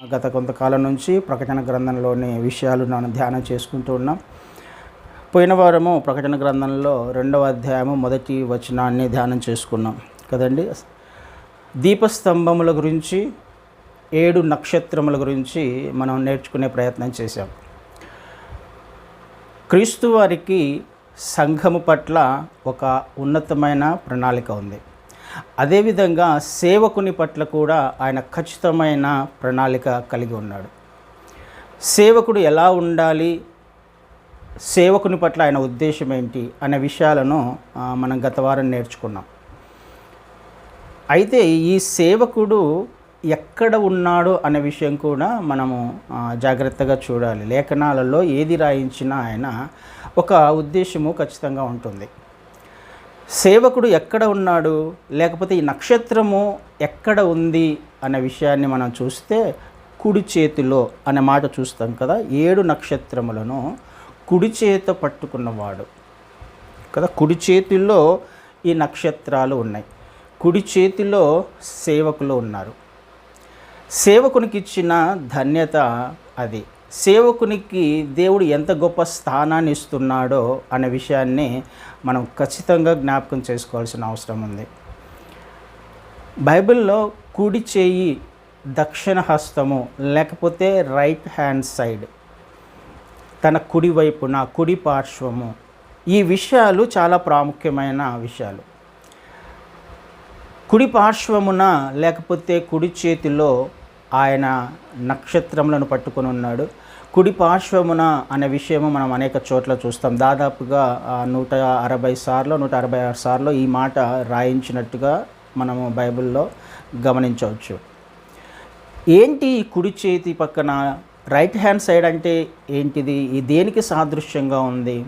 గత కొంతకాలం నుంచి ప్రకటన గ్రంథంలోని విషయాలు మనం ధ్యానం చేసుకుంటూ ఉన్నాం. పోయిన వారము ప్రకటన గ్రంథంలో 2వ అధ్యాయము మొదటి వచనాన్ని ధ్యానం చేసుకున్నాం కదండి. దీపస్తంభముల గురించి 7 నక్షత్రముల గురించి మనం నేర్చుకునే ప్రయత్నం చేశాం. క్రీస్తు వారికి సంఘము పట్ల ఒక ఉన్నతమైన ప్రణాళిక ఉంది. అదేవిధంగా సేవకుని పట్ల కూడా ఆయన ఖచ్చితమైన ప్రణాళిక కలిగి ఉన్నాడు. సేవకుడు ఎలా ఉండాలి, సేవకుని పట్ల ఆయన ఉద్దేశం ఏంటి అనే విషయాలను మనం గత వారం నేర్చుకున్నాం. అయితే ఈ సేవకుడు ఎక్కడ ఉన్నాడు అనే విషయం కూడా మనము జాగ్రత్తగా చూడాలి. లేఖనాలలో ఏది రాయించినా ఆయన ఒక ఉద్దేశము ఖచ్చితంగా ఉంటుంది. సేవకుడు ఎక్కడ ఉన్నాడు, లేకపోతే ఈ నక్షత్రము ఎక్కడ ఉంది అనే విషయాన్ని మనం చూస్తే కుడి చేతిలో అనే మాట చూస్తాం కదా. 7 నక్షత్రములను కుడి చేత పట్టుకున్నవాడు కదా. కుడి చేతిలో ఈ నక్షత్రాలు ఉన్నాయి. కుడి చేతిలో సేవకులు ఉన్నారు. సేవకునికి ఇచ్చిన ధన్యత అది. సేవకునికి దేవుడు ఎంత గొప్ప స్థానాన్ని ఇస్తున్నాడో అనే విషయాన్ని మనం ఖచ్చితంగా జ్ఞాపకం చేసుకోవాల్సిన అవసరం ఉంది. బైబిల్లో కుడి చేయి, దక్షిణ హస్తము, లేకపోతే రైట్ హ్యాండ్ సైడ్, తన కుడి వైపున, కుడి పార్శ్వము, ఈ విషయాలు చాలా ప్రాముఖ్యమైన విషయాలు. కుడి పార్శ్వమున లేకపోతే కుడి చేతిలో ఆయన నక్షత్రములను పట్టుకొని ఉన్నాడు. కుడి పార్శ్వమున అనే విషయము మనం అనేక చోట్ల చూస్తాం. దాదాపుగా 160 సార్లు 166 సార్లు ఈ మాట రాయించినట్టుగా మనము బైబిల్లో గమనించవచ్చు. ఏంటి ఈ కుడి చేతి పక్కన రైట్ హ్యాండ్ సైడ్ అంటే ఏంటిది? ఈ దేనికి సాదృశ్యంగా ఉంది?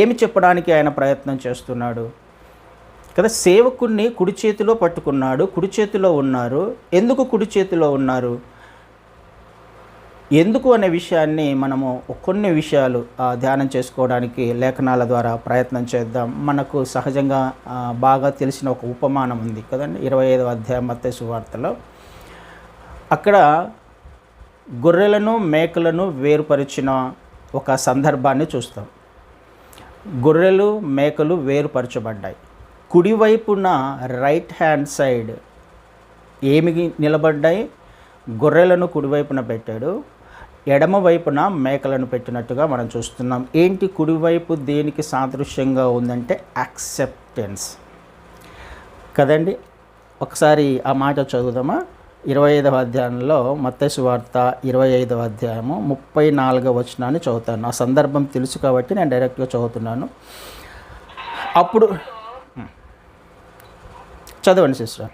ఏమి చెప్పడానికి ఆయన ప్రయత్నం చేస్తున్నాడు కదా. సేవకుణ్ణి కుడి చేతిలో పట్టుకున్నాడు, కుడి చేతిలో ఉన్నారు. ఎందుకు కుడి చేతిలో ఉన్నారు, ఎందుకు అనే విషయాన్ని మనము కొన్ని విషయాలు ధ్యానం చేసుకోవడానికి లేఖనాల ద్వారా ప్రయత్నం చేద్దాం. మనకు సహజంగా బాగా తెలిసిన ఒక ఉపమానం ఉంది కదండి. 25వ అధ్యాయం మత్తయి సువార్తలో అక్కడ గొర్రెలను మేకలను వేరుపరిచిన ఒక సందర్భాన్ని చూస్తాం. గొర్రెలు మేకలు వేరుపరచబడ్డాయి. కుడివైపున రైట్ హ్యాండ్ సైడ్ ఏమి నిలబడ్డాయి? గొర్రెలను కుడివైపున పెట్టాడు, ఎడమ వైపున మేకలను పెట్టినట్టుగా మనం చూస్తున్నాం. ఏంటి కుడివైపు దేనికి సాదృశ్యంగా ఉందంటే యాక్సెప్టెన్స్ కదండి. ఒకసారి ఆ మాట చదువుదామా. 25వ అధ్యాయంలో మత్తయి సువార్త 25వ అధ్యాయము 34వ వచనాన్ని చదువుతాను. ఆ సందర్భం తెలుసు కాబట్టి నేను డైరెక్ట్గా చదువుతున్నాను. అప్పుడు చదవండి సిస్టర్.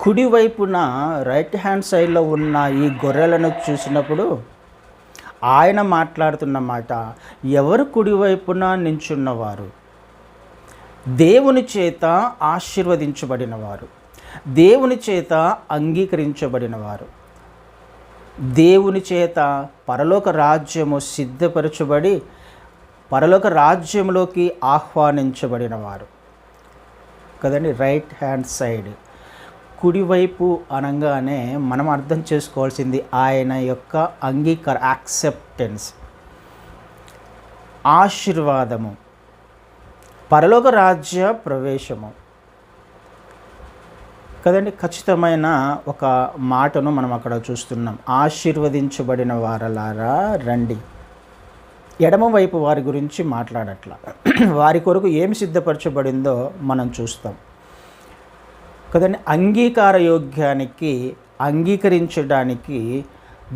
కుడివైపున రైట్ హ్యాండ్ సైడ్లో ఉన్న ఈ గొర్రెలను చూసినప్పుడు ఆయన మాట్లాడుతున్న మాట, ఎవరు కుడివైపున నించున్నవారు? దేవుని చేత ఆశీర్వదించబడినవారు, దేవుని చేత అంగీకరించబడినవారు, దేవుని చేత పరలోక రాజ్యము సిద్ధపరచబడి పరలోక రాజ్యంలోకి ఆహ్వానించబడినవారు కదండి. రైట్ హ్యాండ్ సైడ్ కుడివైపు అనగానే మనం అర్థం చేసుకోవాల్సింది ఆయన యొక్క యాక్సెప్టెన్స్, ఆశీర్వాదము, పరలోక రాజ్య ప్రవేశము కదండి. ఖచ్చితమైన ఒక మాటను మనం అక్కడ చూస్తున్నాం. ఆశీర్వదించబడిన వారలారా రండి. ఎడమవైపు వారి గురించి మాట్లాడట్లా, వారి కొరకు ఏమి సిద్ధపరచబడిందో మనం చూస్తాం కదండి. అంగీకార యోగ్యానికి, అంగీకరించడానికి,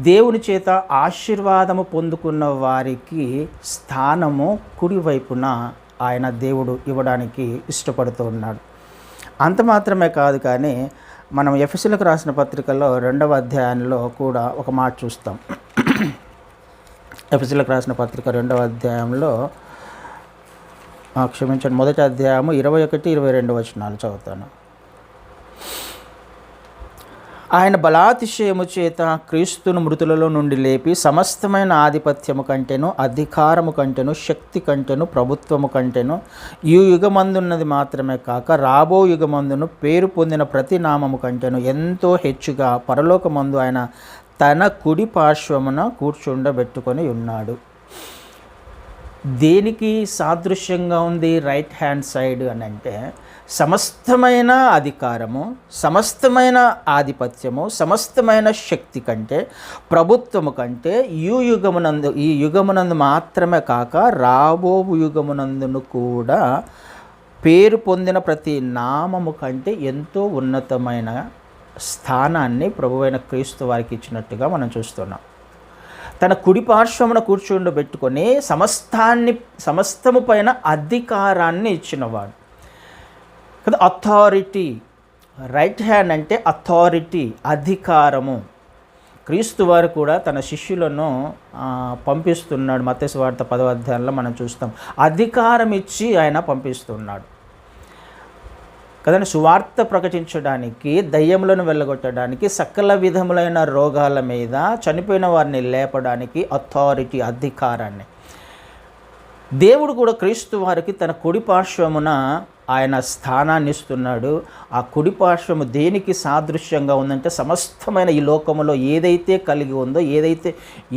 దేవుని చేత ఆశీర్వాదము పొందుకున్న వారికి స్థానము కుడివైపున ఆయన దేవుడు ఇవ్వడానికి ఇష్టపడుతూ ఉన్నాడు. అంత మాత్రమే కాదు, కానీ మనం ఎఫెసీయులకు రాసిన పత్రికలో 2వ అధ్యాయంలో కూడా ఒక మాట చూస్తాం. ఎఫెసీయులకు రాసిన పత్రిక 2వ అధ్యాయంలో క్షమించండి, మొదటి అధ్యాయము 21, 22 వచనాలు చదువుతాను. ఆయన బలాతిశయము చేత క్రీస్తును మృతులలో నుండి లేపి సమస్తమైన ఆధిపత్యము కంటేను, అధికారము కంటేను, శక్తి కంటేను, ప్రభుత్వము కంటేను ఈ యుగమందున్నది మాత్రమే కాక రాబో యుగమందును పేరు పొందిన ప్రతి నామము కంటేను ఎంతో హెచ్చుగా పరలోకమందు ఆయన తన కుడి పార్శ్వమున కూర్చుండబెట్టుకొని ఉన్నాడు. దేనికి సాదృశ్యంగా ఉంది రైట్ హ్యాండ్ సైడ్ అని అంటే, సమస్తమైన అధికారము, సమస్తమైన ఆధిపత్యము, సమస్తమైన శక్తి కంటే, ప్రభుత్వము కంటే ఈ యుగమునందు మాత్రమే కాక రాబో యుగమునందును కూడా పేరు పొందిన ప్రతి నామము కంటే ఎంతో ఉన్నతమైన స్థానాన్ని ప్రభువైన క్రీస్తు వారికి ఇచ్చినట్టుగా మనం చూస్తున్నాం. తన కుడి పార్శ్వమున కూర్చుండబెట్టుకొని సమస్తము పైన అధికారాన్ని ఇచ్చినవాడు కదా. అథారిటీ, రైట్ హ్యాండ్ అంటే అథారిటీ, అధికారము. క్రీస్తు వారు కూడా తన శిష్యులను పంపిస్తున్నాడు. మత్తయి సువార్త 10వ అధ్యాయంలో మనం చూస్తాం. అధికారం ఇచ్చి ఆయన పంపిస్తున్నాడు కదండి. సువార్త ప్రకటించడానికి, దయ్యములను వెళ్ళగొట్టడానికి, సకల విధములైన రోగాల మీద, చనిపోయిన వారిని లేపడానికి అథారిటీ, అధికారాన్ని దేవుడు కూడా క్రీస్తు వారికి తన కుడి పార్శ్వమున ఆయన స్థానాన్ని ఇస్తున్నాడు. ఆ కుడి పార్శ్వము దేనికి సాదృశ్యంగా ఉందంటే, సమస్తమైన ఈ లోకములో ఏదైతే కలిగి ఉందో, ఏదైతే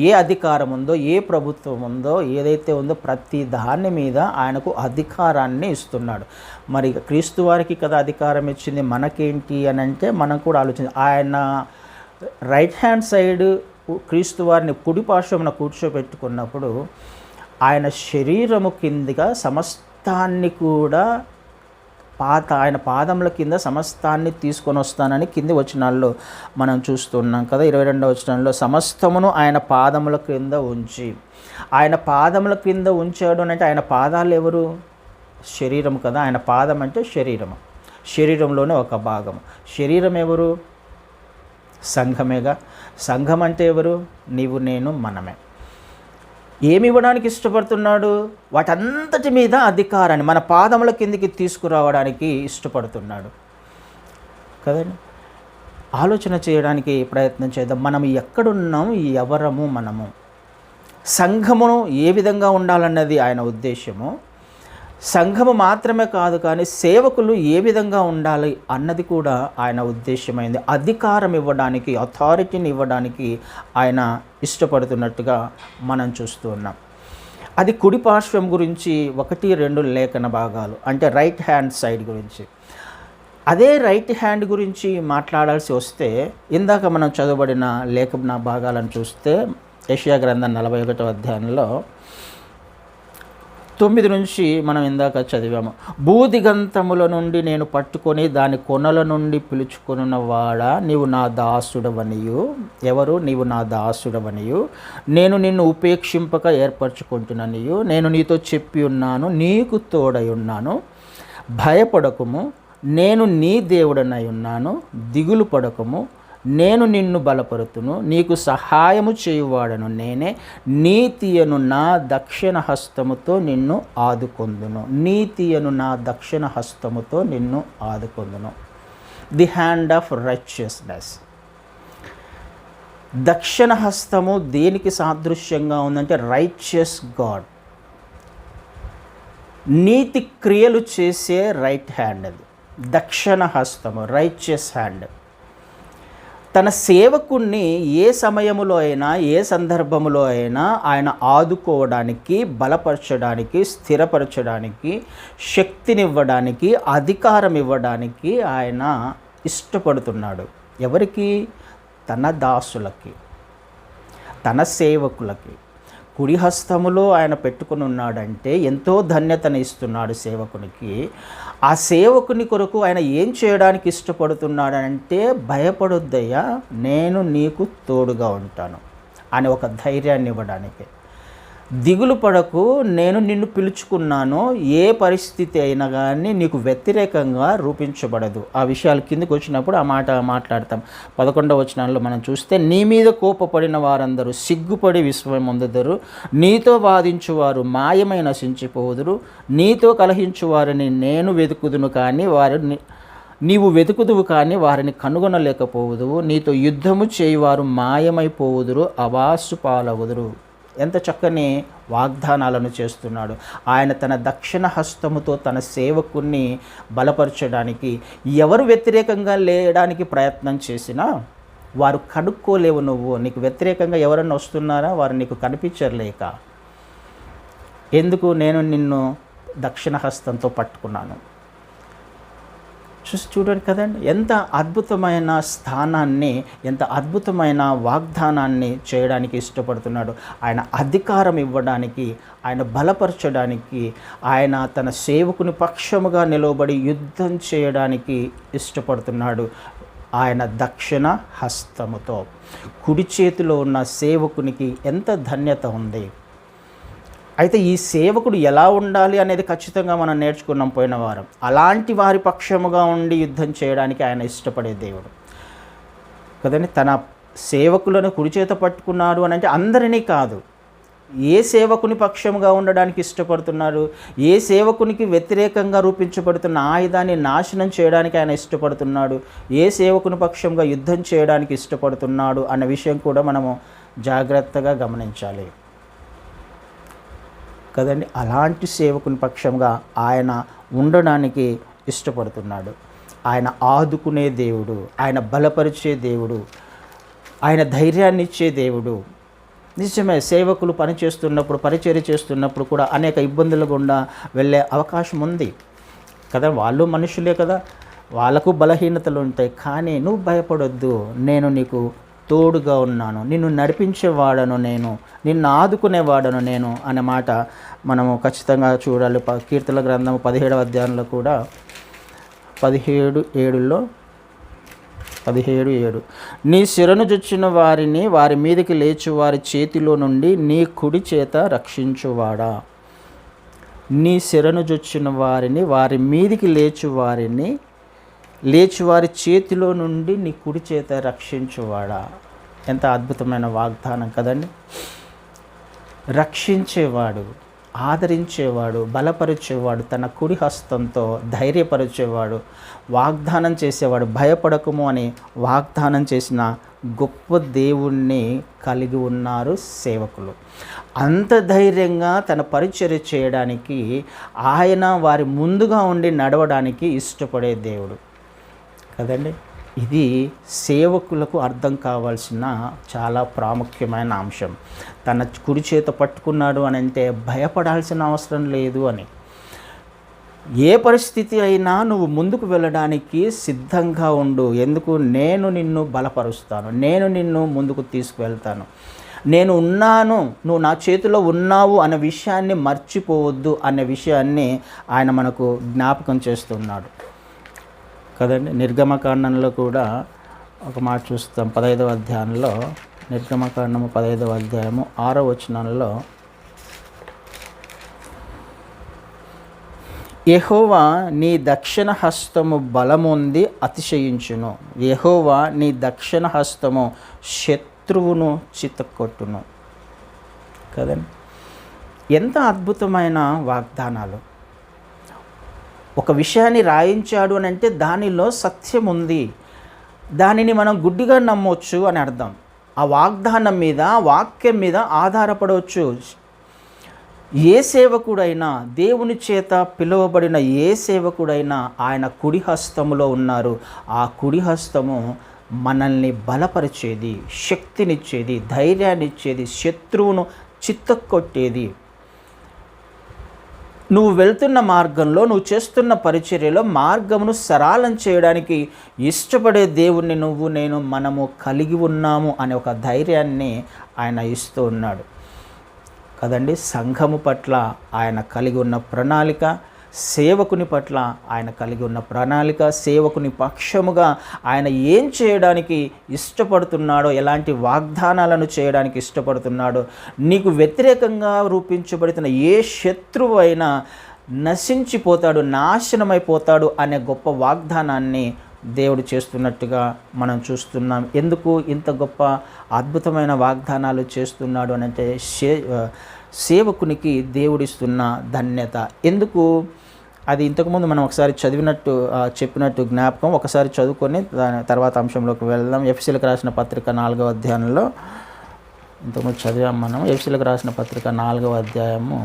ఏ అధికారం ఉందో, ఏ ప్రభుత్వం ఉందో, ఏదైతే ఉందో ప్రతి దాని మీద ఆయనకు అధికారాన్ని ఇస్తున్నాడు. మరి క్రీస్తు వారికి కదా అధికారం ఇచ్చింది, మనకేంటి అని అంటే మనం కూడా ఆలోచించాలి. ఆయన రైట్ హ్యాండ్ సైడ్ క్రీస్తు వారిని కుడి పార్శ్వమున కూర్చోబెట్టుకున్నప్పుడు ఆయన శరీరము కిందిగా సమస్తాన్ని కూడా ఆయన పాదముల కింద సమస్తాన్ని తీసుకొని వస్తానని కింది వచనాల్లో మనం చూస్తున్నాం కదా. 22వ వచనంలో సమస్తమును ఆయన పాదముల క్రింద ఉంచి, ఆయన పాదముల క్రింద ఉంచాడు అని అంటే ఆయన పాదాలు ఎవరు? శరీరం కదా. ఆయన పాదం అంటే శరీరము, శరీరంలోనే ఒక భాగము. శరీరం ఎవరు? సంఘమేగా. సంఘం అంటే ఎవరు? నీవు, నేను, మనమే. ఏమి ఇవ్వడానికి ఇష్టపడుతున్నాడు? వాటంతటి మీద అధికారాన్ని మన పాదముల కిందికి తీసుకురావడానికి ఇష్టపడుతున్నాడు కదండి. ఆలోచన చేయడానికి ప్రయత్నం చేద్దాం. మనం ఎక్కడున్నాం, ఎవరము మనము? సంఘమును ఏ విధంగా ఉండాలన్నది ఆయన ఉద్దేశము. సంఘము మాత్రమే కాదు, కానీ సేవకులు ఏ విధంగా ఉండాలి అన్నది కూడా ఆయన ఉద్దేశమైంది. అధికారం ఇవ్వడానికి, అథారిటీని ఇవ్వడానికి ఆయన ఇష్టపడుతున్నట్టుగా మనం చూస్తూ ఉన్నాం. అది కుడి పార్శ్వం గురించి 1-2 లేఖన భాగాలు, అంటే రైట్ హ్యాండ్ సైడ్ గురించి. అదే రైట్ హ్యాండ్ గురించి మాట్లాడాల్సి వస్తే, ఇందాక మనం చదవబడిన లేఖన భాగాలను చూస్తే యెషయా గ్రంథం 41వ అధ్యాయంలో 9 నుంచి మనం ఇందాక చదివాము. భూదిగంతముల నుండి నేను పట్టుకొని దాని కొనల నుండి పిలుచుకొనున్న వాడా, నీవు నా దాసుడవనియు. ఎవరు? నీవు నా దాసుడవనియు, నేను నిన్ను ఉపేక్షింపక ఏర్పరచుకుంటున్నానియు, నేను నీతో చెప్పి ఉన్నాను, నీకు తోడై ఉన్నాను, భయపడకుము, నేను నీ దేవుడనై ఉన్నాను, దిగులు పడకము, నేను నిన్ను బలపరుతును, నీకు సహాయము చేయువాడను నేనే, నీతియను నా దక్షిణ హస్తముతో నిన్ను ఆదుకొందును. నీతియను నా దక్షిణ హస్తముతో నిన్ను ఆదుకొందును. The hand of righteousness. దక్షిణ హస్తము దేనికి సాదృశ్యంగా ఉందంటే రైచియస్ గాడ్. నీతి క్రియలు చేసే రైట్ హ్యాండ్ అది. దక్షిణ హస్తము, రైచియస్ హ్యాండ్. తన సేవకుణ్ణి ఏ సమయములో అయినా, ఏ సందర్భములో అయినా ఆయన ఆదుకోవడానికి, బలపరచడానికి, స్థిరపరచడానికి, శక్తినివ్వడానికి, అధికారం ఇవ్వడానికి ఆయన ఇష్టపడుతున్నాడు. ఎవరికి? తన దాసులకి, తన సేవకులకి. కుడి హస్తములో ఆయన పెట్టుకుని ఉన్నాడంటే ఎంతో ధన్యతను ఇస్తున్నాడు సేవకునికి. ఆ సేవకుని కొరకు ఆయన ఏం చేయడానికి ఇష్టపడుతున్నాడంటే, భయపడొద్దయ్యా, నేను నీకు తోడుగా ఉంటాను అని ఒక ధైర్యాన్ని ఇవ్వడానికి. దిగులు పడకు, నేను నిన్ను పిలుచుకున్నాను, ఏ పరిస్థితి అయినా కానీ నీకు వ్యతిరేకంగా రూపించబడదు. ఆ విషయాలు కిందకి వచ్చినప్పుడు ఆ మాట మాట్లాడతాం. 11వ వచనంలో మనం చూస్తే, నీ మీద కోపపడిన వారందరూ సిగ్గుపడి విస్మయం పొందుదురు, నీతో వాదించువారు మాయమై నశించిపోదురు, నీతో కలహించువారిని నేను వెతుకుదును, కానీ వారు నీవు వెతుకుదువు కానీ వారిని కనుగొనలేకపోవుదువు, నీతో యుద్ధము చేయువారు మాయమైపోవుదురు, అవాసు పాలవుదురు. ఎంత చక్కని వాగ్దానాలను చేస్తున్నాడు. ఆయన తన దక్షిణ హస్తముతో తన సేవకుణ్ణి బలపరచడానికి, ఎవరు వ్యతిరేకంగా లేయడానికి ప్రయత్నం చేసినా వారు కనుక్కోలేవు. నువ్వు నీకు వ్యతిరేకంగా ఎవరన్నా వస్తున్నారా, వారు నీకు కనిపించలేక. ఎందుకు? నేను నిన్ను దక్షిణ హస్తంతో పట్టుకున్నాను. చూడండి కదండి, ఎంత అద్భుతమైన స్థానాన్ని, ఎంత అద్భుతమైన వాగ్దానాన్ని చేయడానికి ఇష్టపడుతున్నాడు. ఆయన అధికారం ఇవ్వడానికి, ఆయన బలపరచడానికి, ఆయన తన సేవకుని పక్షముగా నిలబడి యుద్ధం చేయడానికి ఇష్టపడుతున్నాడు. ఆయన దక్షిణ హస్తముతో, కుడి చేతిలో ఉన్న సేవకునికి ఎంత ధన్యత ఉంది. అయితే ఈ సేవకుడు ఎలా ఉండాలి అనేది ఖచ్చితంగా మనం నేర్చుకున్నాం పోయిన వారం. అలాంటి వారి పక్షముగా ఉండి యుద్ధం చేయడానికి ఆయన ఇష్టపడే దేవుడు కదండి. తన సేవకులను కుడి చేత పట్టుకున్నాడు అని అంటే అందరినీ కాదు. ఏ సేవకుని పక్షముగా ఉండడానికి ఇష్టపడుతున్నారు, ఏ సేవకునికి వ్యతిరేకంగా రూపించబడుతున్న ఆయుధాన్ని నాశనం చేయడానికి ఆయన ఇష్టపడుతున్నాడు, ఏ సేవకుని పక్షంగా యుద్ధం చేయడానికి ఇష్టపడుతున్నాడు అన్న విషయం కూడా మనము జాగ్రత్తగా గమనించాలి కదండి. అలాంటి సేవకుని పక్షంగా ఆయన ఉండడానికి ఇష్టపడుతున్నాడు. ఆయన ఆదుకునే దేవుడు, ఆయన బలపరిచే దేవుడు, ఆయన ధైర్యాన్ని ఇచ్చే దేవుడు. నిజమే, సేవకులు పనిచేస్తున్నప్పుడు, పరిచర్య చేస్తున్నప్పుడు కూడా అనేక ఇబ్బందుల గుండా వెళ్ళే అవకాశం ఉంది కదా. వాళ్ళు మనుషులే కదా, వాళ్ళకు బలహీనతలు ఉంటాయి. కానీ నువ్వు భయపడొద్దు, నేను నీకు తోడుగా ఉన్నాను, నిన్ను నడిపించేవాడను నేను, నిన్ను ఆదుకునేవాడను నేను అనే మాట మనము ఖచ్చితంగా చూడాలి. కీర్తనల గ్రంథము 17వ అధ్యాయంలో కూడా 17:7 నీ శిరను జొచ్చిన వారిని వారి మీదకి లేచు వారి చేతిలో నుండి నీ కుడి చేత రక్షించువాడా. నీ శిరను జొచ్చిన వారిని వారి మీదికి లేచి వారి చేతిలో నుండి నీ కుడి చేత రక్షించువాడా. ఎంత అద్భుతమైన వాగ్దానం కదండి. రక్షించేవాడు, ఆదరించేవాడు, బలపరిచేవాడు, తన కుడి హస్తంతో ధైర్యపరిచేవాడు, వాగ్దానం చేసేవాడు. భయపడకము అని వాగ్దానం చేసిన గొప్ప దేవుణ్ణి కలిగి ఉన్నారు సేవకులు. అంత ధైర్యంగా తన పరిచర్య చేయడానికి, ఆయన వారి ముందుగా ఉండి నడవడానికి ఇష్టపడే దేవుడు కదండి. ఇది సేవకులకు అర్థం కావాల్సిన చాలా ప్రాముఖ్యమైన అంశం. తన కుడి చేత పట్టుకున్నాడు అని అంటే భయపడాల్సిన అవసరం లేదు అని. ఏ పరిస్థితి అయినా నువ్వు ముందుకు వెళ్ళడానికి సిద్ధంగా ఉండు. ఎందుకు? నేను నిన్ను బలపరుస్తాను, నేను నిన్ను ముందుకు తీసుకువెళ్తాను, నేను ఉన్నాను, నువ్వు నా చేతిలో ఉన్నావు అనే విషయాన్ని మర్చిపోవద్దు అనే విషయాన్ని ఆయన మనకు జ్ఞాపకం చేస్తున్నాడు కదండి. నిర్గమకాండంలో కూడా ఒక మాట చూస్తాం. 15వ అధ్యాయంలో, నిర్గమకాండము 15వ అధ్యాయము 6వ వచనంలో, యెహోవా నీ దక్షిణ హస్తము బలముంది అతిశయించును, యెహోవా నీ దక్షిణ హస్తము శత్రువును చితక్కొట్టును కదండి. ఎంత అద్భుతమైన వాగ్దానాలు. ఒక విషయాన్ని రాయించాడు అని అంటే దానిలో సత్యం ఉంది, దానిని మనం గుడ్డిగా నమ్మొచ్చు అని అర్థం. ఆ వాగ్దానం మీద, వాక్యం మీద ఆధారపడవచ్చు. ఏ సేవకుడైనా, దేవుని చేత పిలువబడిన ఏ సేవకుడైనా ఆయన కుడి హస్తములో ఉన్నారు. ఆ కుడి హస్తము మనల్ని బలపరిచేది, శక్తినిచ్చేది, ధైర్యాన్నిచ్చేది, శత్రువును చిత్తకొట్టేది. నువ్వు వెళ్తున్న మార్గంలో, నువ్వు చేస్తున్న పరిచర్యలో మార్గమును సరళం చేయడానికి ఇష్టపడే దేవుణ్ణి మనము కలిగి ఉన్నాము అనే ఒక ధైర్యాన్ని ఆయన ఇస్తూ ఉన్నాడు కదండి. సంఘము పట్ల ఆయన కలిగి ఉన్న ప్రణాళిక, సేవకుని పట్ల ఆయన కలిగి ఉన్న ప్రణాళిక, సేవకుని పక్షముగా ఆయన ఏం చేయడానికి ఇష్టపడుతున్నాడో, ఎలాంటి వాగ్దానాలను చేయడానికి ఇష్టపడుతున్నాడో, నీకు వ్యతిరేకంగా రూపించబడుతున్న ఏ శత్రువు అయినా నశించిపోతాడు, నాశనమైపోతాడు అనే గొప్ప వాగ్దానాన్ని దేవుడు చేస్తున్నట్టుగా మనం చూస్తున్నాం. ఎందుకు ఇంత గొప్ప అద్భుతమైన వాగ్దానాలు చేస్తున్నాడు అని అంటే సేవకునికి దేవుడిస్తున్న ధన్యత. ఎందుకు అది ఇంతకుముందు మనం ఒకసారి చెప్పినట్టు జ్ఞాపకం ఒకసారి చదువుకొని దాని తర్వాత అంశంలోకి వెళ్దాం. ఎఫెసీయులకు రాసిన పత్రిక 4వ అధ్యాయంలో ఇంతకుముందు చదివాం మనం. ఎఫెసీయులకు రాసిన పత్రిక 4వ అధ్యాయము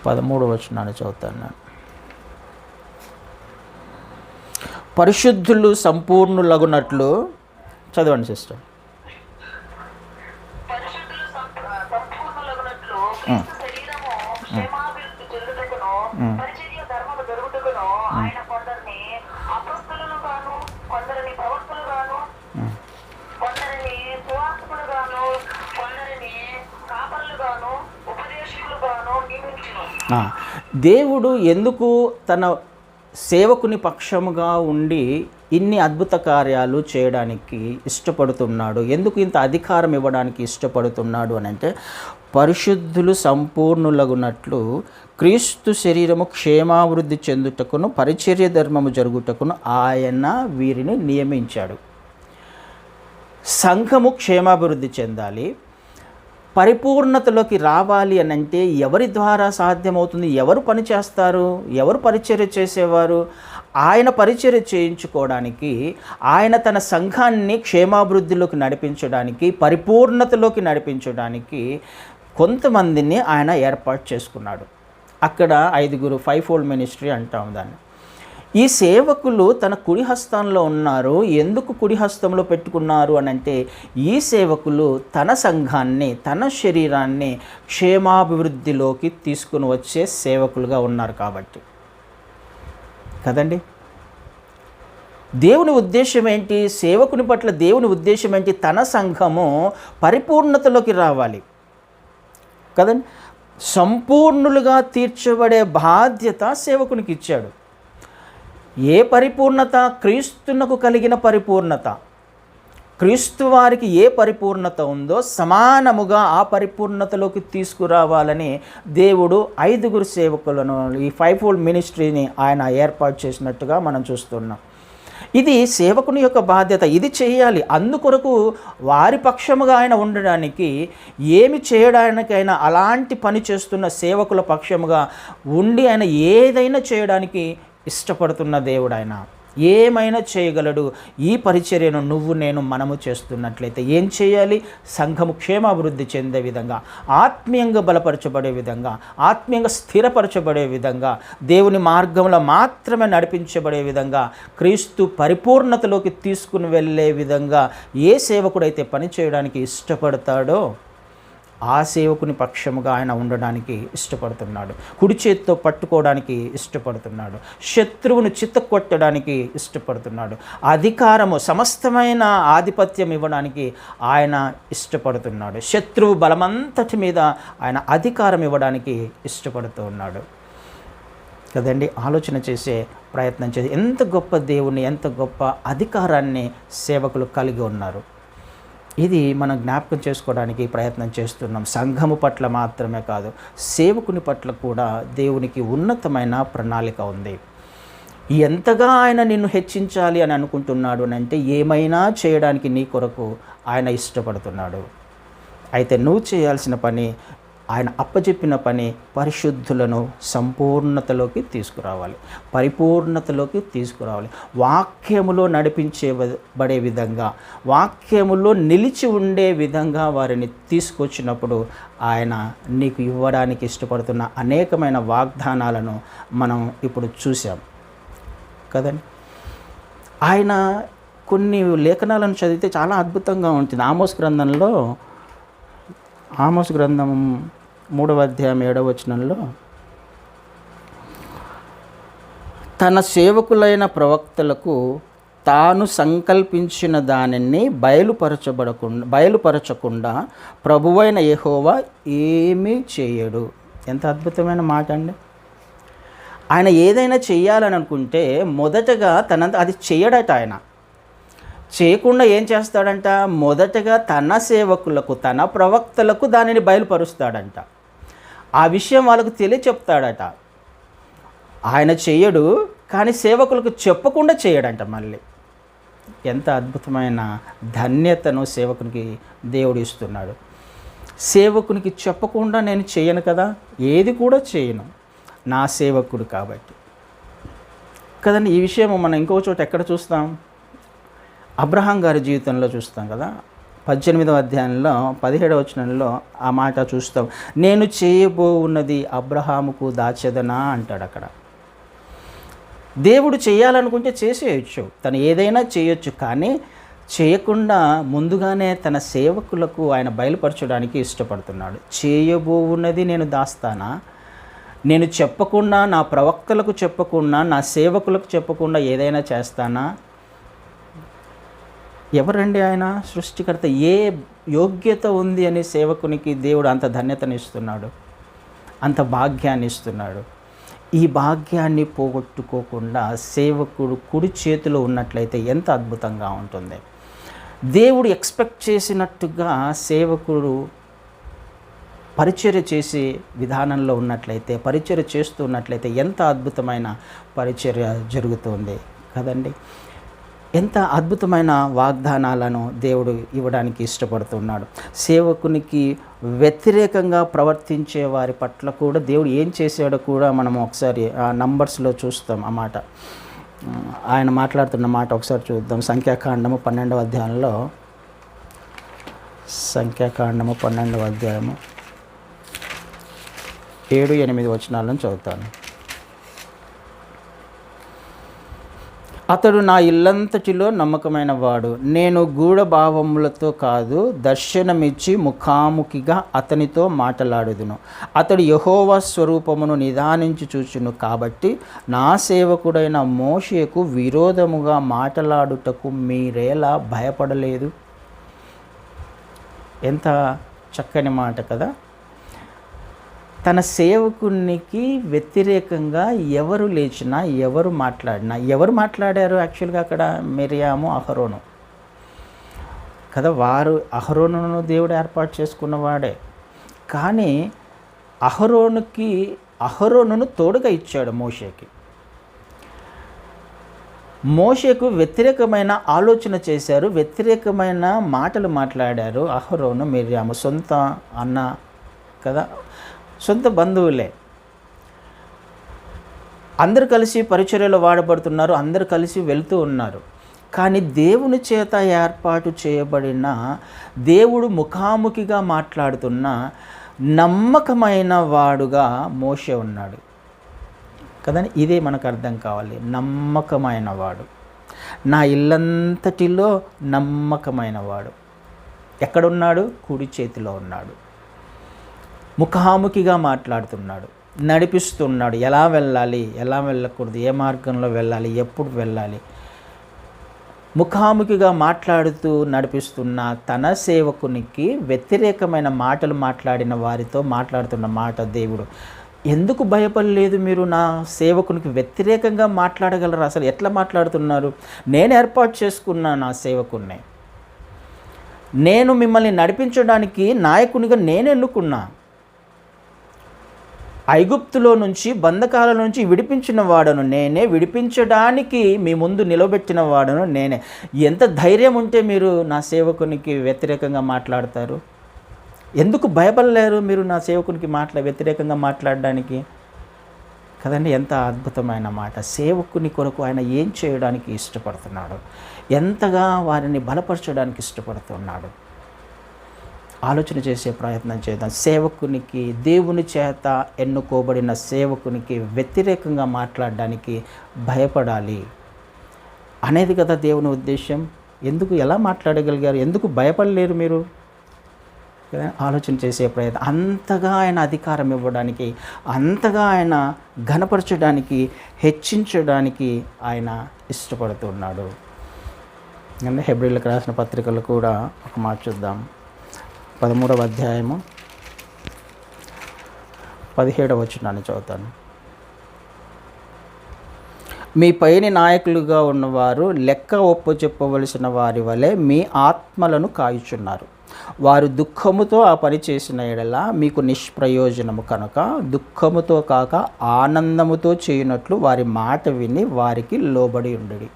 13వ వచనాన్ని చదువుతాను నేను. పరిశుద్ధులు సంపూర్ణులగునట్లు చదవండి సిస్టర్. దేవుడు ఎందుకు తన సేవకుని పక్షముగా ఉండి ఇన్ని అద్భుత కార్యాలు చేయడానికి ఇష్టపడుతున్నాడు, ఎందుకు ఇంత అధికారం ఇవ్వడానికి ఇష్టపడుతున్నాడు అని అంటే, పరిశుద్ధులు సంపూర్ణులగునట్లు క్రీస్తు శరీరము క్షేమాభివృద్ధి చెందుటకును పరిచర్య ధర్మము జరుగుటకును ఆయన వీరిని నియమించాడు. సంఘము క్షేమాభివృద్ధి చెందాలి, పరిపూర్ణతలోకి రావాలి అని అంటే ఎవరి ద్వారా సాధ్యమవుతుంది? ఎవరు పని చేస్తారు? ఎవరు పరిచర్య చేసేవారు? ఆయన పరిచర్య చేయించుకోవడానికి, ఆయన తన సంఘాన్ని క్షేమాభివృద్ధిలోకి నడిపించడానికి, పరిపూర్ణతలోకి నడిపించడానికి కొంతమందిని ఆయన ఏర్పాటు చేసుకున్నాడు. అక్కడ 5 5-fold మినిస్ట్రీ అంటాం దాన్ని. ఈ సేవకులు తన కుడి హస్తంలో ఉన్నారు. ఎందుకు కుడి హస్తంలో పెట్టుకున్నారు అని అంటే, ఈ సేవకులు తన సంఘాన్ని, తన శరీరాన్ని క్షేమాభివృద్ధిలోకి తీసుకుని వచ్చే సేవకులుగా ఉన్నారు కాబట్టి కదండి. దేవుని ఉద్దేశం ఏంటి? సేవకుని పట్ల దేవుని ఉద్దేశం ఏంటి? తన సంఘము పరిపూర్ణతలోకి రావాలి కదండి. సంపూర్ణులుగా తీర్చబడే బాధ్యత సేవకునికి ఇచ్చాడు. ఏ పరిపూర్ణత? క్రీస్తునకు కలిగిన పరిపూర్ణత. క్రీస్తు వారికి ఏ పరిపూర్ణత ఉందో సమానముగా ఆ పరిపూర్ణతలోకి తీసుకురావాలని దేవుడు 5 సేవకులను, ఈ 5-fold మినిస్ట్రీని ఆయన ఏర్పాటు చేసినట్టుగా మనం చూస్తున్నాం. ఇది సేవకుని యొక్క బాధ్యత, ఇది చేయాలి. అందుకొరకు వారి పక్షముగా ఆయన ఉండడానికి, ఏమి చేయడానికైనా అలాంటి పని చేస్తున్న సేవకుల పక్షముగా ఉండి ఆయన ఏదైనా చేయడానికి ఇష్టపడుతున్న దేవుడు. ఆయన ఏమైనా చేయగలడు. ఈ పరిచర్యను నువ్వు నేను మనము చేస్తున్నట్లయితే ఏం చేయాలి? సంఘము క్షేమాభివృద్ధి చెందే విధంగా, ఆత్మీయంగా బలపరచబడే విధంగా, ఆత్మీయంగా స్థిరపరచబడే విధంగా, దేవుని మార్గంలో మాత్రమే నడిపించబడే విధంగా, క్రీస్తు పరిపూర్ణతలోకి తీసుకుని వెళ్ళే విధంగా ఏ సేవకుడైతే పని చేయడానికి ఇష్టపడతాడో ఆ సేవకుని పక్షముగా ఆయన ఉండడానికి ఇష్టపడుతున్నాడు. కుడి చేతితో పట్టుకోవడానికి ఇష్టపడుతున్నాడు. శత్రువును చిత్తకొట్టడానికి ఇష్టపడుతున్నాడు. అధికారము, సమస్తమైన ఆధిపత్యం ఇవ్వడానికి ఆయన ఇష్టపడుతున్నాడు. శత్రువు బలమంతటి మీద ఆయన అధికారం ఇవ్వడానికి ఇష్టపడుతూ ఉన్నాడు కదండి. ఆలోచన చేసే ప్రయత్నం చేసి, ఎంత గొప్ప దేవుని, ఎంత గొప్ప అధికారాన్ని సేవకులు కలిగి ఉన్నారు. ఇది మనం జ్ఞాపకం చేసుకోవడానికి ప్రయత్నం చేస్తున్నాం. సంఘము పట్ల మాత్రమే కాదు, సేవకుని పట్ల కూడా దేవునికి ఉన్నతమైన ప్రణాళిక ఉంది. ఎంతగా ఆయన నిన్ను హెచ్చించాలి అని అనుకుంటున్నాడు అని అంటే, ఏమైనా చేయడానికి నీ కొరకు ఆయన ఇష్టపడుతున్నాడు. అయితే నువ్వు చేయాల్సిన పని, ఆయన అప్పచెప్పిన పని, పరిశుద్ధులను సంపూర్ణతలోకి తీసుకురావాలి, పరిపూర్ణతలోకి తీసుకురావాలి. వాక్యములో నడిపించబడే విధంగా, వాక్యములో నిలిచి ఉండే విధంగా వారిని తీసుకొచ్చినప్పుడు ఆయన నీకు ఇవ్వడానికి ఇష్టపడుతున్న అనేకమైన వాగ్దానాలను మనం ఇప్పుడు చూసాం కదండి. ఆయన కొన్ని లేఖనాలను చదివితే చాలా అద్భుతంగా ఉంటుంది. ఆమోస్ గ్రంథం 3వ అధ్యాయం 7వ వచనంలో, తన సేవకులైన ప్రవక్తలకు తాను సంకల్పించిన దానిని బయలుపరచకుండా ప్రభువైన యెహోవా ఏమీ చేయడు. ఎంత అద్భుతమైన మాట అండి. ఆయన ఏదైనా చేయాలని అనుకుంటే మొదటగా అది చేయడట. ఆయన చేయకుండా ఏం చేస్తాడంట? మొదటగా తన సేవకులకు, తన ప్రవక్తలకు దానిని బయలుపరుస్తాడంట. ఆ విషయం వాళ్ళకు తెలియచెప్తాడట. ఆయన చేయడు, కానీ సేవకులకు చెప్పకుండా చేయడంట. మళ్ళీ ఎంత అద్భుతమైన ధన్యతను సేవకునికి దేవుడు ఇస్తున్నాడు. సేవకునికి చెప్పకుండా నేను చేయను కదా, ఏది కూడా చేయను. నా సేవకుడు కాబట్టి కదండి. ఈ విషయం మనం ఇంకో చోట ఎక్కడ చూస్తాం? అబ్రహాం గారి జీవితంలో చూస్తాం కదా. 18వ అధ్యాయంలో 17వ వచనంలో ఆ మాట చూస్తాం. నేను చేయబోవున్నది అబ్రహాముకు దాచెదనా అంటాడు అక్కడ. దేవుడు చేయాలనుకుంటే చేసేయచ్చు, తను ఏదైనా చేయొచ్చు, కానీ చేయకుండా ముందుగానే తన సేవకులకు ఆయన బయలుపరచడానికి ఇష్టపడుతున్నాడు. చేయబోవున్నది నేను దాస్తానా? నేను చెప్పకుండా, నా ప్రవక్తలకు చెప్పకుండా, నా సేవకులకు చెప్పకుండా ఏదైనా చేస్తానా? ఎవరండి ఆయన? సృష్టికర్త. ఏ యోగ్యత ఉంది అని సేవకునికి దేవుడు అంత ధన్యతని ఇస్తున్నాడు, అంత భాగ్యాన్ని ఇస్తున్నాడు. ఈ భాగ్యాన్ని పోగొట్టుకోకుండా సేవకుడు కుడి చేతిలో ఉన్నట్లయితే ఎంత అద్భుతంగా ఉంటుంది. దేవుడు ఎక్స్పెక్ట్ చేసినట్టుగా సేవకుడు పరిచర్య చేసే విధానంలో ఉన్నట్లయితే, పరిచర్య చేస్తూ ఉన్నట్లయితే ఎంత అద్భుతమైన పరిచర్య జరుగుతుంది కదండి. ఎంత అద్భుతమైన వాగ్దానాలను దేవుడు ఇవ్వడానికి ఇష్టపడుతున్నాడు. సేవకునికి వ్యతిరేకంగా ప్రవర్తించే వారి పట్ల కూడా దేవుడు ఏం చేశాడో కూడా మనం ఒకసారి ఆ నంబర్స్లో చూస్తాం. ఆ మాట ఆయన మాట్లాడుతున్న మాట ఒకసారి చూద్దాం. సంఖ్యాకాండము 12వ అధ్యాయంలో, సంఖ్యాకాండము 12వ అధ్యాయము 7-8 వచనాలను చదువుతాను. అతడు నా ఇల్లంతటిలో నమ్మకమైన వాడు, నేను గూఢభావములతో కాదు దర్శనమిచ్చి ముఖాముఖిగా అతనితో మాట్లాడుదును. అతడు యెహోవా స్వరూపమును నిదానించి చూచును. కాబట్టి నా సేవకుడైన మోషేకు విరోధముగా మాట్లాడుటకు మీరేలా భయపడలేదు? ఎంత చక్కని మాట కదా. తన సేవకునికి వ్యతిరేకంగా ఎవరు లేచినా, ఎవరు మాట్లాడినా, ఎవరు మాట్లాడారు యాక్చువల్గా అక్కడ? మిరియాము, అహరోను కదా. వారు అహరోనును దేవుడు ఏర్పాటు చేసుకున్నవాడే, కానీ అహరోనును తోడుగా ఇచ్చాడు మోషేకి. మోషేకు వ్యతిరేకమైన ఆలోచన చేశారు, వ్యతిరేకమైన మాటలు మాట్లాడారు అహరోను, మిరియాము. సొంత అన్న కదా, సొంత బంధువులే. అందరూ కలిసి పరిచర్యలో వాడబడుతున్నారు, అందరూ కలిసి వెళ్తూ ఉన్నారు. కానీ దేవుని చేత ఏర్పాటు చేయబడిన, దేవుడు ముఖాముఖిగా మాట్లాడుతున్న నమ్మకమైన వాడుగా మోషే ఉన్నాడు కదండి. ఇదే మనకు అర్థం కావాలి. నమ్మకమైన వాడు, నా ఇల్లంతటిలో నమ్మకమైన వాడు. ఎక్కడున్నాడు? కుడి చేతిలో ఉన్నాడు. ముఖాముఖిగా మాట్లాడుతున్నాడు, నడిపిస్తున్నాడు. ఎలా వెళ్ళాలి, ఎలా వెళ్ళకూడదు, ఏ మార్గంలో వెళ్ళాలి, ఎప్పుడు వెళ్ళాలి, ముఖాముఖిగా మాట్లాడుతూ నడిపిస్తున్న తన సేవకునికి వ్యతిరేకమైన మాటలు మాట్లాడిన వారితో మాట్లాడుతున్న మాట దేవుడు. ఎందుకు భయపడలేదు మీరు? నా సేవకునికి వ్యతిరేకంగా మాట్లాడగలరు? అసలు ఎట్లా మాట్లాడుతున్నారు? నేను ఏర్పాటు చేసుకున్నా నా సేవకున్నే, నేను మిమ్మల్ని నడిపించడానికి నాయకునిగా నేను ఎన్నుకున్నా, ఐగుప్తులో నుంచి, బంధకాల నుంచి విడిపించిన వాడను నేనే, విడిపించడానికి మీ ముందు నిలబెట్టిన వాడను నేనే. ఎంత ధైర్యం ఉంటే మీరు నా సేవకునికి వ్యతిరేకంగా మాట్లాడతారు? ఎందుకు భయపడలేరు మీరు నా సేవకునికి వ్యతిరేకంగా మాట్లాడడానికి కదండి. ఎంత అద్భుతమైన మాట. సేవకుని కొరకు ఆయన ఏం చేయడానికి ఇష్టపడుతున్నాడు, ఎంతగా వారిని బలపరచడానికి ఇష్టపడుతున్నాడు. ఆలోచన చేసే ప్రయత్నం చేద్దాం. సేవకునికి, దేవుని చేత ఎన్నుకోబడిన సేవకునికి వ్యతిరేకంగా మాట్లాడడానికి భయపడాలి అనేది కదా దేవుని ఉద్దేశం. ఎందుకు, ఎలా మాట్లాడగలిగారు? ఎందుకు భయపడలేరు మీరు? ఆలోచన చేసే ప్రయత్నం. అంతగా ఆయన అధికారం ఇవ్వడానికి, అంతగా ఆయన ఘనపరచడానికి, హెచ్చించడానికి ఆయన ఇష్టపడుతున్నాడు. హెబ్రీయులకు రాసిన పత్రికలు కూడా ఒక మాట చూద్దాం. 13వ అధ్యాయము 17వ వచనాన్ని చదువుతాను. మీ పైన నాయకులుగా ఉన్నవారు లెక్క ఒప్పచెప్పవలసిన వారి వలె మీ ఆత్మలను కాయుచున్నారు. వారు దుఃఖముతో ఆ పని చేసిన ఎడల మీకు నిష్ప్రయోజనము కనుక దుఃఖముతో కాక ఆనందముతో చేయనట్లు వారి మాట విని వారికి లోబడి ఉండడి.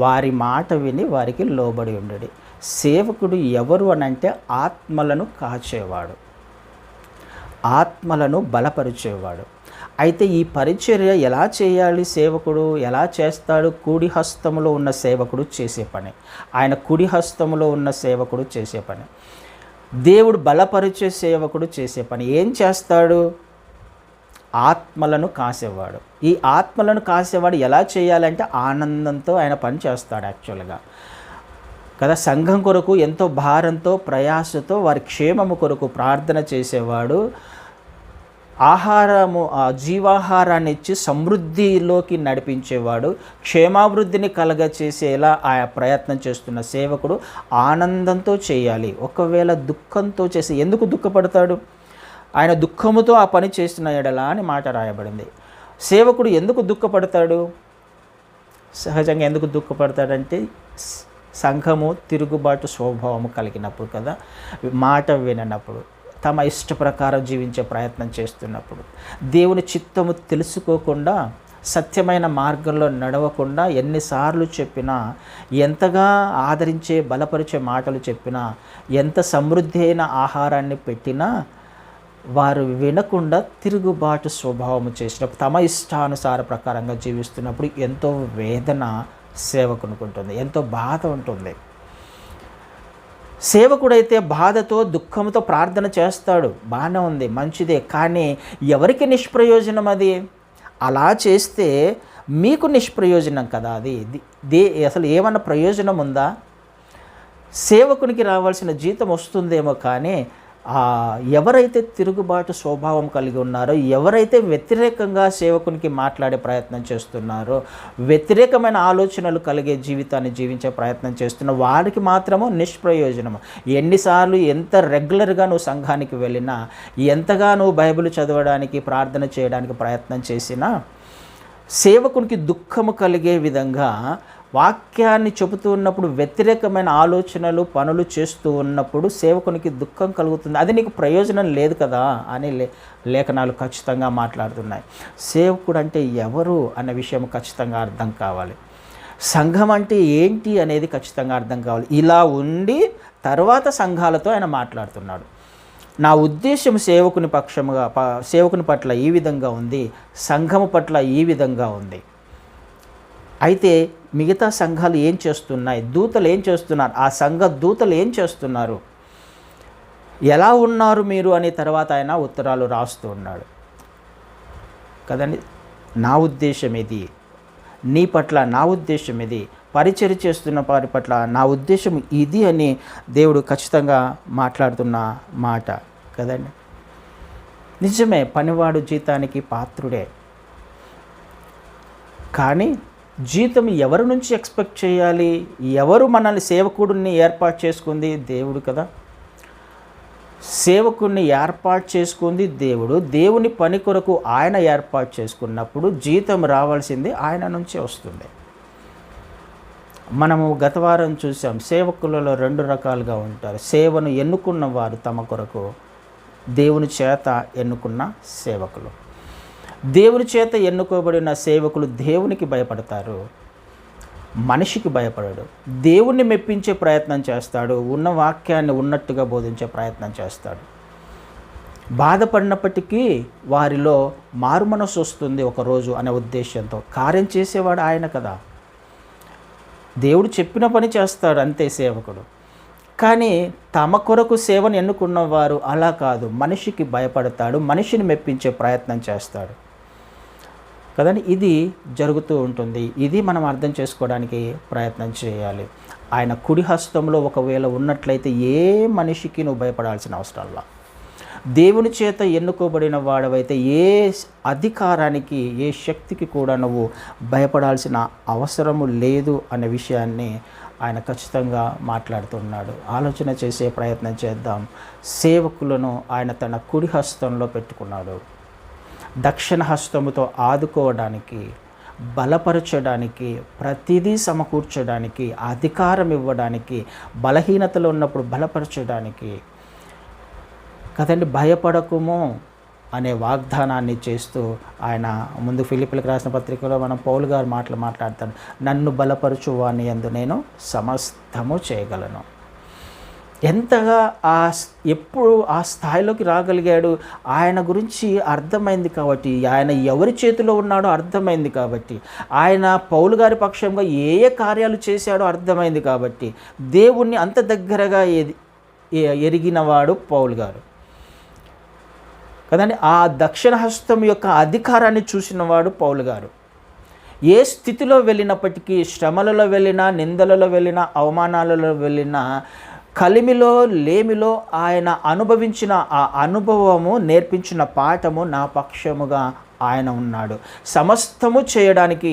వారి మాట విని వారికి లోబడి ఉండడి. సేవకుడు ఎవరు అనంటే ఆత్మలను కాచేవాడు. ఆత్మలను బలపరిచేవాడు. అయితే ఈ పరిచర్య ఎలా చేయాలి? సేవకుడు ఎలా చేస్తాడు? కుడి హస్తములో ఉన్న సేవకుడు చేసే పని. ఆయన కుడి హస్తములో ఉన్న సేవకుడు చేసే పని. దేవుడు బలపరిచే సేవకుడు చేసే పని ఏం చేస్తాడు? ఆత్మలను కాసేవాడు. ఈ ఆత్మలను కాసేవాడు ఎలా చేయాలంటే ఆనందంతో ఆయన పని చేస్తాడు యాక్చువల్గా కదా. సంఘం కొరకు ఎంతో భారంతో ప్రయాసతో వారి క్షేమము కొరకు ప్రార్థన చేసేవాడు. జీవాహారాన్ని ఇచ్చి సమృద్ధిలోకి నడిపించేవాడు. క్షేమాభివృద్ధిని కలగచేసేలా ఆయా ప్రయత్నం చేస్తున్న సేవకుడు ఆనందంతో చేయాలి. ఒకవేళ దుఃఖంతో చేసి ఎందుకు దుఃఖపడతాడు? ఆయన దుఃఖముతో ఆ పని చేస్తున్న ఎడలా అని మాట రాయబడింది. సేవకుడు ఎందుకు దుఃఖపడతాడు? సహజంగా ఎందుకు దుఃఖపడతాడంటే సంఘము తిరుగుబాటు స్వభావము కలిగినప్పుడు కదా, మాట విననప్పుడు, తమ ఇష్ట ప్రకారం జీవించే ప్రయత్నం చేస్తున్నప్పుడు, దేవుని చిత్తము తెలుసుకోకుండా సత్యమైన మార్గంలో నడవకుండా ఎన్నిసార్లు చెప్పినా, ఎంతగా ఆదరించే బలపరిచే మాటలు చెప్పినా, ఎంత సమృద్ధి అయిన ఆహారాన్ని పెట్టినా వారు వినకుండా తిరుగుబాటు స్వభావము చేసినప్పుడు, తమ ఇష్టానుసార ప్రకారంగా జీవిస్తున్నప్పుడు ఎంతో వేదన సేవకునికి ఉంటుంది, ఎంతో బాధ ఉంటుంది. సేవకుడైతే బాధతో దుఃఖంతో ప్రార్థన చేస్తాడు, బాగానే ఉంది, మంచిదే. కానీ ఎవరికి నిష్ప్రయోజనం అది? అలా చేస్తే మీకు నిష్ప్రయోజనం కదా అది. అసలు ఏమన్నా ప్రయోజనం ఉందా? సేవకునికి రావాల్సిన జీతం వస్తుందేమో, కానీ ఎవరైతే తిరుగుబాటు స్వభావం కలిగి ఉన్నారో, ఎవరైతే వ్యతిరేకంగా సేవకునికి మాట్లాడే ప్రయత్నం చేస్తున్నారో, వ్యతిరేకమైన ఆలోచనలు కలిగే జీవితాన్ని జీవించే ప్రయత్నం చేస్తున్న వారికి మాత్రము నిష్ప్రయోజనము. ఎన్నిసార్లు ఎంత రెగ్యులర్గా నువ్వు సంఘానికి వెళ్ళినా, ఎంతగా నువ్వు బైబిల్ చదవడానికి ప్రార్థన చేయడానికి ప్రయత్నం చేసినా, సేవకునికి దుఃఖము కలిగే విధంగా వాక్యాన్ని చెబుతూ ఉన్నప్పుడు వ్యతిరేకమైన ఆలోచనలు పనులు చేస్తూ ఉన్నప్పుడు సేవకునికి దుఃఖం కలుగుతుంది. అది నీకు ప్రయోజనం లేదు కదా అని లేఖనాలు ఖచ్చితంగా మాట్లాడుతున్నాయి. సేవకుడు అంటే ఎవరు అన్న విషయం ఖచ్చితంగా అర్థం కావాలి. సంఘం అంటే ఏంటి అనేది ఖచ్చితంగా అర్థం కావాలి. ఇలా ఉండి తర్వాత సంఘాలతో ఆయన మాట్లాడుతున్నాడు. నా ఉద్దేశం సేవకుని పట్ల ఈ విధంగా ఉంది, సంఘము పట్ల ఈ విధంగా ఉంది. అయితే మిగతా సంఘాలు ఏం చేస్తున్నాయి? దూతలు ఏం చేస్తున్నారు? ఆ సంఘ దూతలు ఏం చేస్తున్నారు? ఎలా ఉన్నారు మీరు అని తర్వాత ఆయన ఉత్తరాలు రాస్తూ ఉన్నాడు కదండి. నా ఉద్దేశం ఇది, నీ పట్ల నా ఉద్దేశం ఇది, పరిచర్య చేస్తున్న వారి పట్ల నా ఉద్దేశం ఇది అని దేవుడు ఖచ్చితంగా మాట్లాడుతున్న మాట కదండి. నిజమే, పనివాడు జీతానికి పాత్రుడే. కానీ జీతం ఎవరి నుంచి ఎక్స్పెక్ట్ చేయాలి? ఎవరు మనల్ని సేవకుడిని ఏర్పాటు చేసుకుంది? దేవుడు కదా. సేవకుడిని ఏర్పాటు చేసుకుంది దేవుడు. దేవుని పని కొరకు ఆయన ఏర్పాటు చేసుకున్నప్పుడు జీతం రావాల్సింది ఆయన నుంచే వస్తుంది. మనము గత వారం చూసాం, సేవకులలో 2 రకాలుగా ఉంటారు. సేవను ఎన్నుకున్న వారు తమ కొరకు, దేవుని చేత ఎన్నుకున్న సేవకులు. దేవుని చేత ఎన్నుకోబడిన సేవకులు దేవునికి భయపడతారు, మనిషికి భయపడడు. దేవుణ్ణి మెప్పించే ప్రయత్నం చేస్తాడు, ఉన్న వాక్యాన్ని ఉన్నట్టుగా బోధించే ప్రయత్నం చేస్తాడు. బాధపడినప్పటికీ వారిలో మారుమనస్సు వస్తుంది ఒకరోజు అనే ఉద్దేశంతో. కార్యం చేసేవాడు ఆయన కదా. దేవుడు చెప్పిన పని చేస్తాడు అంతే సేవకుడు. కానీ తమ కొరకు సేవను ఎన్నుకున్నవారు అలా కాదు, మనిషికి భయపడతాడు, మనిషిని మెప్పించే ప్రయత్నం చేస్తాడు కదండి. ఇది జరుగుతూ ఉంటుంది. ఇది మనం అర్థం చేసుకోవడానికి ప్రయత్నం చేయాలి. ఆయన కుడి హస్తంలో ఒకవేళ ఉన్నట్లయితే ఏ మనిషికి నువ్వు భయపడాల్సిన అవసరంలా. దేవుని చేత ఎన్నుకోబడిన వాడవైతే ఏ అధికారానికి, ఏ శక్తికి కూడా నువ్వు భయపడాల్సిన అవసరము లేదు అనే విషయాన్ని ఆయన ఖచ్చితంగా మాట్లాడుతున్నాడు. ఆలోచన చేసే ప్రయత్నం చేద్దాం. సేవకులను ఆయన తన కుడి హస్తంలో పెట్టుకున్నాడు. దక్షిణ హస్తముతో ఆదుకోవడానికి, బలపరచడానికి, ప్రతిదీ సమకూర్చడానికి, అధికారం ఇవ్వడానికి, బలహీనతలో ఉన్నప్పుడు బలపరచడానికి కదండి. భయపడకుము అనే వాగ్దానాన్ని చేస్తూ ఆయన ముందు ఫిలిప్పీలకు రాసిన పత్రికలో మనం పౌలు గారు మాట్లాడతాడు. నన్ను బలపరచువాని యందు నేను సమస్తము చేయగలను. ఎంతగా ఎప్పుడు ఆ స్థాయిలోకి రాగలిగాడు, ఆయన గురించి అర్థమైంది కాబట్టి, ఆయన ఎవరి చేతిలో ఉన్నాడో అర్థమైంది కాబట్టి, ఆయన పౌలు గారి పక్షంగా ఏ ఏ కార్యాలు చేశాడో అర్థమైంది కాబట్టి, దేవుణ్ణి అంత దగ్గరగా ఎరిగినవాడు పౌలు గారు కదండి. ఆ దక్షిణ హస్తం యొక్క అధికారాన్ని చూసినవాడు పౌలు గారు. ఏ స్థితిలో వెళ్ళినప్పటికీ, శ్రమలలో వెళ్ళినా, నిందలలో వెళ్ళినా, అవమానాలలో వెళ్ళినా, కలిమిలో లేమిలో ఆయన అనుభవించిన ఆ అనుభవము నేర్పించిన పాఠము నా పక్షముగా ఆయన ఉన్నాడు, సమస్తము చేయడానికి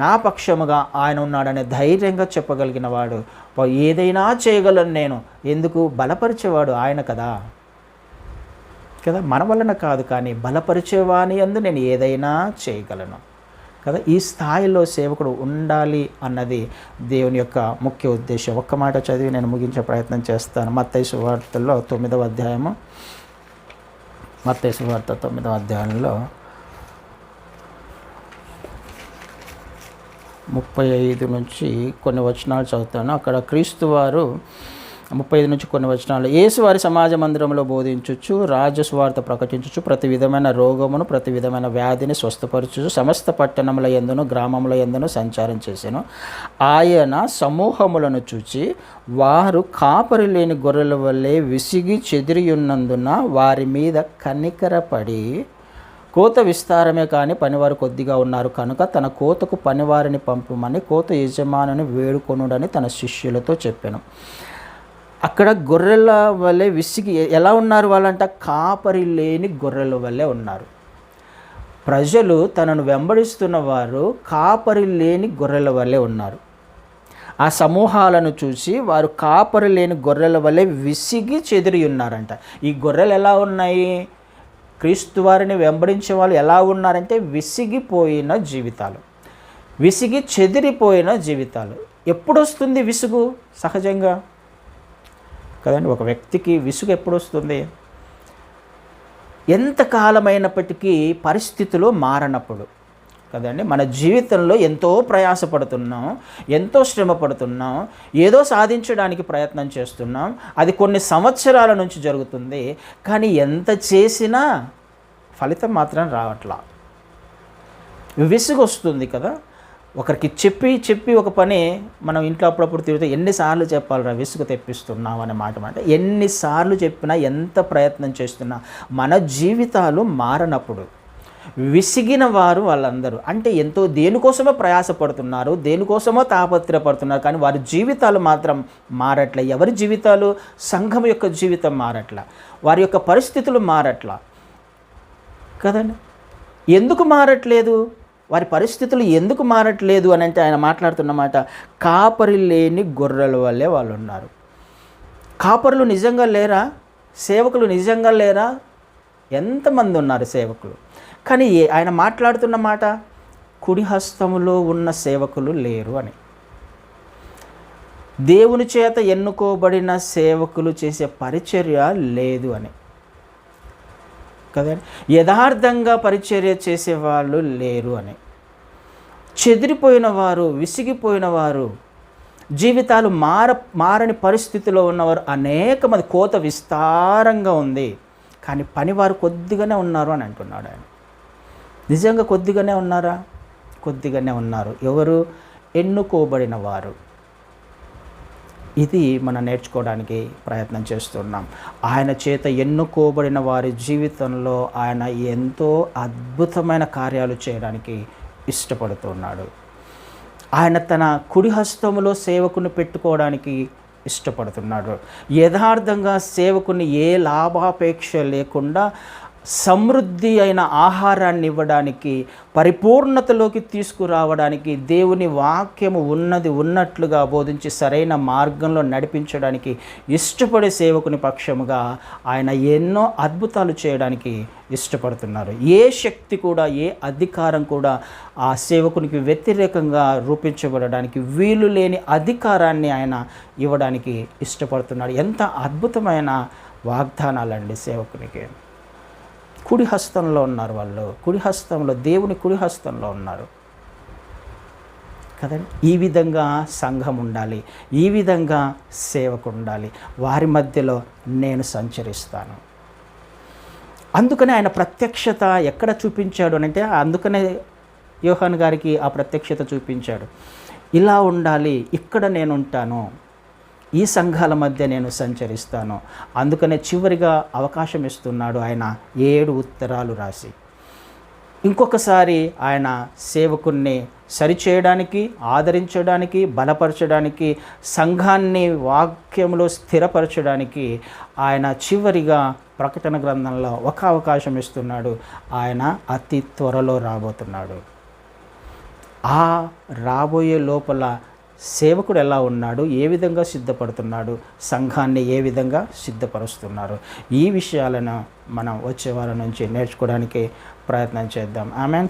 నా పక్షముగా ఆయన ఉన్నాడనే ధైర్యంగా చెప్పగలిగిన వాడు. ఏదైనా చేయగలను నేను, ఎందుకు? బలపరిచేవాడు ఆయన కదా మన వలన కాదు, కానీ బలపరిచేవాని యందు నేను ఏదైనా చేయగలను కదా. ఈ స్థాయిలో సేవకుడు ఉండాలి అన్నది దేవుని యొక్క ముఖ్య ఉద్దేశం. ఒక్క మాట చదివి నేను ముగించే ప్రయత్నం చేస్తాను. మత్తయి సువార్తలో 9వ అధ్యాయము, మత్తయి సువార్త 9వ అధ్యాయంలో 35 నుంచి కొన్ని వచనాలు చదువుతాను. అక్కడ క్రీస్తు వారు 35 నుంచి కొన్ని వచనాలు, యేసు వారి సమాజ మందిరంలో బోధించుచు, రాజస్వార్త ప్రకటించుచు, ప్రతి విధమైన రోగమును, ప్రతి విధమైన వ్యాధిని స్వస్థపరచుచు, సమస్త పట్టణముల యందును గ్రామముల యందును సంచారం చేసెను. ఆయన సమూహములను చూచి, వారు కాపరి లేని గొర్రెల వల్లే విసిగి చెదిరియున్నందున వారి మీద కనికరపడి, కోత విస్తారమే కానీ పనివారు కొద్దిగా ఉన్నారు కనుక తన కోతకు పనివారిని పంపమని కోత యజమానుని వేడుకొనుడని తన శిష్యులతో చెప్పాను. అక్కడ గొర్రెల వల్లే విసిగి ఎలా ఉన్నారు వాళ్ళంట? కాపరి లేని గొర్రెల వల్లే ఉన్నారు. ప్రజలు తనను వెంబడిస్తున్న వారు కాపరి లేని గొర్రెల వల్లే ఉన్నారు. ఆ సమూహాలను చూసి వారు కాపరి లేని గొర్రెల వల్లే విసిగి చెదిరి ఉన్నారంట. ఈ గొర్రెలు ఎలా ఉన్నాయి? క్రీస్తు వారిని వెంబడించే వాళ్ళు ఎలా ఉన్నారంటే విసిగిపోయిన జీవితాలు, విసిగి చెదిరిపోయిన జీవితాలు. ఎప్పుడు వస్తుంది విసుగు? సహజంగా కదండి. ఒక వ్యక్తికి విసుగు ఎప్పుడు వస్తుంది? ఎంతకాలమైనప్పటికీ పరిస్థితులు మారనప్పుడు కదండి. మన జీవితంలో ఎంతో ప్రయాసపడుతున్నాం, ఎంతో శ్రమ పడుతున్నాం, ఏదో సాధించడానికి ప్రయత్నం చేస్తున్నాం. అది కొన్ని సంవత్సరాల నుంచి జరుగుతుంది, కానీ ఎంత చేసినా ఫలితం మాత్రం రావట్లా. విసుగు వస్తుంది కదా. ఒకరికి చెప్పి ఒక పని మనం ఇంట్లో అప్పుడప్పుడు తిరిగితే ఎన్నిసార్లు చెప్పాలిరా, విసుగు తెప్పిస్తున్నాం అనే మాట. ఎన్నిసార్లు చెప్పినా, ఎంత ప్రయత్నం చేస్తున్నా మన జీవితాలు మారనప్పుడు విసిగిన వారు వాళ్ళందరూ అంటే ఎంతో దేనికోసమో ప్రయాసపడుతున్నారు, దేనికోసమో తాపత్రపడుతున్నారు, కానీ వారి జీవితాలు మాత్రం మారట్లే. ఎవరి జీవితాలు? సంఘం యొక్క జీవితం మారట్లా, వారి యొక్క పరిస్థితులు మారట్లా కదండి. ఎందుకు మారట్లేదు? వారి పరిస్థితులు ఎందుకు మారట్లేదు అని అంటే ఆయన మాట్లాడుతున్నమాట, కాపరి లేని గొర్రెల వల్లే వాళ్ళు ఉన్నారు. కాపరులు నిజంగా లేరా? సేవకులు నిజంగా లేరా? ఎంతమంది ఉన్నారు సేవకులు? కానీ ఆయన మాట్లాడుతున్న మాట, కుడి హస్తములో ఉన్న సేవకులు లేరు అని. దేవుని చేత ఎన్నుకోబడిన సేవకులు చేసే పరిచర్య లేదు అని కదండి. యథార్థంగా పరిచర్య చేసేవాళ్ళు లేరు అని. చెదిరిపోయిన వారు, విసిగిపోయిన వారు, జీవితాలు మారని పరిస్థితిలో ఉన్నవారు అనేక మంది. కోత విస్తారంగా ఉంది, కానీ పనివారు కొద్దిగానే ఉన్నారు అని అంటున్నాడు ఆయన. నిజంగా కొద్దిగానే ఉన్నారా? కొద్దిగానే ఉన్నారు. ఎవరు? ఎన్నుకోబడిన వారు. ఇది మనం నేర్చుకోవడానికి ప్రయత్నం చేస్తున్నాం. ఆయన చేత ఎన్నుకోబడిన వారి జీవితంలో ఆయన ఎంతో అద్భుతమైన కార్యాలు చేయడానికి ఇష్టపడుతున్నాడు. ఆయన తన కుడి హస్తములో సేవకుని పెట్టుకోవడానికి ఇష్టపడుతున్నాడు. యథార్థంగా సేవకుని ఏ లాభాపేక్ష లేకుండా సమృద్ధి అయిన ఆహారాన్ని ఇవ్వడానికి, పరిపూర్ణతలోకి తీసుకురావడానికి, దేవుని వాక్యము ఉన్నట్లుగా బోధించి సరైన మార్గంలో నడిపించడానికి ఇష్టపడే సేవకుని పక్షముగా ఆయన ఎన్నో అద్భుతాలు చేయడానికి ఇష్టపడుతున్నారు. ఏ శక్తి కూడా, ఏ అధికారం కూడా ఆ సేవకునికి వ్యతిరేకంగా రూపించబడడానికి వీలు లేని అధికారాన్ని ఆయన ఇవ్వడానికి ఇష్టపడుతున్నాడు. ఎంత అద్భుతమైన వాగ్దానాలండి సేవకునికి. కుడి హస్తంలో ఉన్నారు వాళ్ళు. కుడి హస్తంలో, దేవుని కుడి హస్తంలో ఉన్నారు కదండి. ఈ విధంగా సంఘం ఉండాలి, ఈ విధంగా సేవకుడు ఉండాలి, వారి మధ్యలో నేను సంచరిస్తాను. అందుకనే ఆయన ప్రత్యక్షత ఎక్కడ చూపించాడు అంటే, అందుకనే యోహాను గారికి ఆ ప్రత్యక్షత చూపించాడు. ఇలా ఉండాలి, ఇక్కడ నేను ఉంటాను, ఈ సంఘాల మధ్య నేను సంచరిస్తాను. అందుకనే చివరిగా అవకాశం ఇస్తున్నాడు ఆయన 7 ఉత్తరాలు రాసి. ఇంకొకసారి ఆయన సేవకుణ్ణి సరిచేయడానికి, ఆదరించడానికి, బలపరచడానికి, సంఘాన్ని వాక్యంలో స్థిరపరచడానికి ఆయన చివరిగా ప్రకటన గ్రంథంలో ఒక అవకాశం ఇస్తున్నాడు. ఆయన అతి త్వరలో రాబోతున్నాడు. ఆ రాబోయే లోపల సేవకుడు ఎలా ఉన్నాడు, ఏ విధంగా సిద్ధపడుతున్నాడు, సంఘాన్ని ఏ విధంగా సిద్ధపరుస్తున్నారు, ఈ విషయాలను మనం వచ్చే వారం నుంచి నేర్చుకోవడానికి ప్రయత్నం చేద్దాం. ఆమేన్.